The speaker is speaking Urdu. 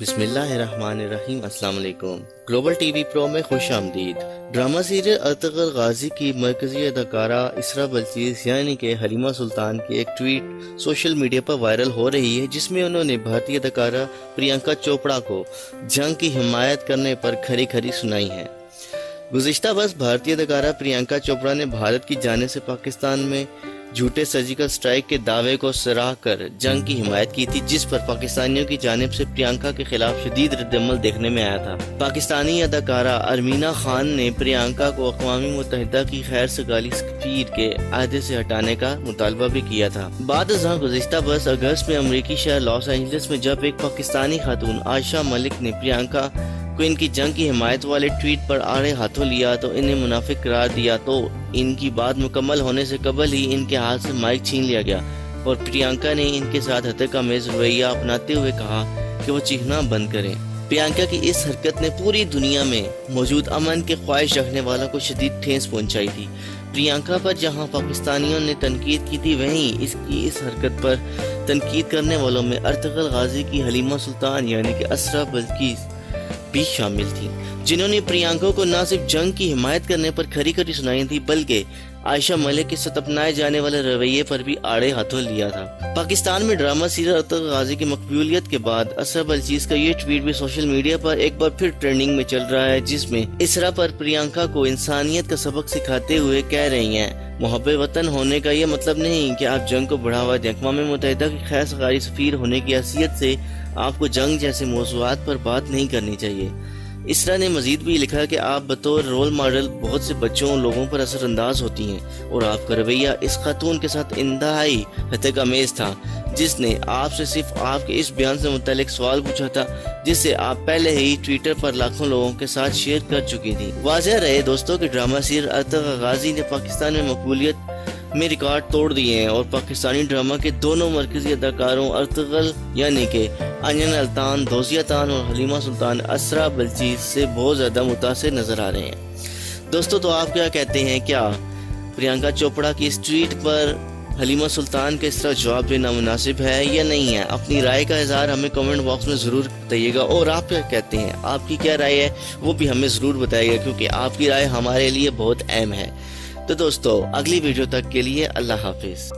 بسم اللہ الرحمن الرحیم۔ السلام علیکم۔ گلوبل ٹی وی پرو میں خوش آمدید۔ ڈرامہ سیریل ارطغرل غازی کی مرکزی اداکارہ اسرا بلچیز یعنی کہ حلیمہ سلطان کی ایک ٹویٹ سوشل میڈیا پر وائرل ہو رہی ہے، جس میں انہوں نے بھارتی اداکارہ پرینکا چوپڑا کو جنگ کی حمایت کرنے پر کھری کھری سنائی ہے۔ گزشتہ برس بھارتی اداکارہ پرینکا چوپڑا نے بھارت کی جانب سے پاکستان میں جھوٹے سرجیکل سٹرائک کے دعوے کو سراہ کر جنگ کی حمایت کی تھی، جس پر پاکستانیوں کی جانب سے پرینکا کے خلاف شدید رد عمل دیکھنے میں آیا تھا۔ پاکستانی اداکارہ ارمینا خان نے پرینکا کو اقوام متحدہ کی خیر سگالی سفیر کے عہدے سے ہٹانے کا مطالبہ بھی کیا تھا۔ بعد ازاں گزشتہ برس اگست میں امریکی شہر لاس اینجلس میں جب ایک پاکستانی خاتون عائشہ ملک نے پرینکا کو ان کی جنگ کی حمایت والے ٹویٹ پر آڑے ہاتھوں لیا تو انہیں منافق قرار دیا، تو ان کی بات مکمل ہونے سے قبل ہی ان کے ہاتھ سے مائک چھین لیا گیا اور پرینکا نے ان کے ساتھ حتیٰ آمیز رویہ اپناتے ہوئے کہا کہ وہ چیخنا بند کریں۔ پرینکا کی اس حرکت نے پوری دنیا میں موجود امن کے خواہش رکھنے والوں کو شدید ٹھیس پہنچائی تھی۔ پرینکا پر جہاں پاکستانیوں نے تنقید کی تھی، وہیں اس کی اس حرکت پر تنقید کرنے والوں میں ارطغرل غازی کی حلیمہ سلطان یعنی کہ اسرا بلچیز بھی شامل تھی، جنہوں نے پرینکا کو نہ صرف جنگ کی حمایت کرنے پر کھری کھری سنائی تھی بلکہ عائشہ ملک کے ساتھ اپنائے جانے والے رویے پر بھی آڑے ہاتھوں لیا تھا۔ پاکستان میں ڈرامہ سیریل ارطغرل غازی کی مقبولیت کے بعد اسرا بلچیز کا یہ ٹویٹ بھی سوشل میڈیا پر ایک بار پھر ٹرینڈنگ میں چل رہا ہے، جس میں اسرا پر پرینکا کو انسانیت کا سبق سکھاتے ہوئے کہہ رہی ہیں، محب وطن ہونے کا یہ مطلب نہیں کہ آپ جنگ کو بڑھاوا دیں۔ اقوام متحدہ کی خیر سگالی سفیر ہونے کی حیثیت سے آپ کو جنگ جیسے موضوعات پر بات نہیں کرنی چاہیے۔ اسرا نے مزید بھی لکھا کہ آپ بطور رول ماڈل بہت سے بچوں لوگوں پر اثر انداز ہوتی ہیں اور آپ کا رویہ اس خاتون کے ساتھ انتہائی حتیٰ آمیز تھا، جس نے آپ سے صرف آپ کے اس بیان سے متعلق سوال پوچھا تھا، جس سے آپ پہلے ہی ٹویٹر پر لاکھوں لوگوں کے ساتھ شیئر کر چکی تھی۔ واضح رہے دوستوں کہ ڈرامہ سیریل ارطغرل غازی نے پاکستان میں مقبولیت میں ریکارڈ توڑ دیے ہیں اور پاکستانی ڈرامہ کے دونوں مرکزی اداکاروں ارطغرل یعنی کہ انجن الطان دوزیاتان اور حلیمہ سلطان اسرا بلچیز سے بہت زیادہ متاثر نظر آ رہے ہیں۔ دوستو تو آپ کیا کہتے ہیں؟ کیا پرینکا چوپڑا کی اس ٹویٹ پر حلیمہ سلطان کا اس طرح جواب دینا مناسب ہے یا نہیں ہے؟ اپنی رائے کا اظہار ہمیں کمنٹ باکس میں ضرور بتائیے گا، اور آپ کیا کہتے ہیں، آپ کی کیا رائے ہے وہ بھی ہمیں ضرور بتائیے گا، کیونکہ آپ کی رائے ہمارے لیے بہت اہم ہے۔ تو دوستو اگلی ویڈیو تک کے لیے اللہ حافظ۔